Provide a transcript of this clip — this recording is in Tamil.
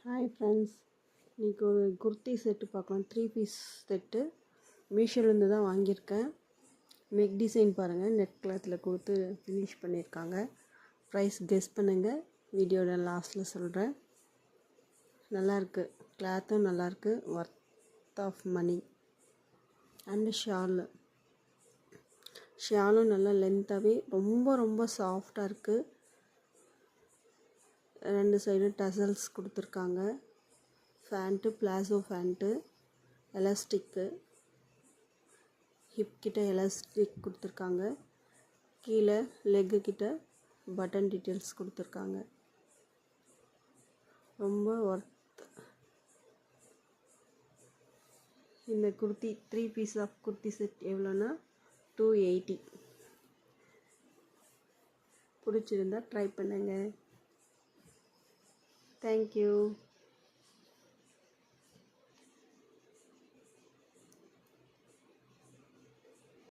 ஹாய் ஃப்ரெண்ட்ஸ், இன்றைக்கி ஒரு குர்த்தி செட்டு பார்க்கலாம். 3 பீஸ் செட்டு மீஷோலேருந்து தான் வாங்கியிருக்கேன். நெக் டிசைன் பாருங்கள், நெக் கிளாத்தில் கொடுத்து ஃபினிஷ் பண்ணியிருக்காங்க. ப்ரைஸ் கெஸ் பண்ணுங்கள், வீடியோட லாஸ்ட்டில் சொல்கிறேன். நல்லாயிருக்கு, கிளாத்தும் நல்லாயிருக்கு, ஒர்த் ஆஃப் மணி. அண்டு ஷாலும் நல்லா லென்த்தாகவே ரொம்ப சாஃப்டாக இருக்குது. 2 சைடும் டசல்ஸ் கொடுத்துருக்காங்க. Pant, palazzo pant, elastic, hip கிட்ட எலாஸ்டிக் கொடுத்துருக்காங்க. கீழே லெக்கு கிட்ட பட்டன் டீட்டெயில்ஸ் கொடுத்துருக்காங்க. ரொம்ப ஒர்த். இந்த kurti 3 piece of kurti set எவ்வளோன்னா 280. பிடிச்சிருந்தா ட்ரை பண்ணுங்கள். தேங்க்யூ.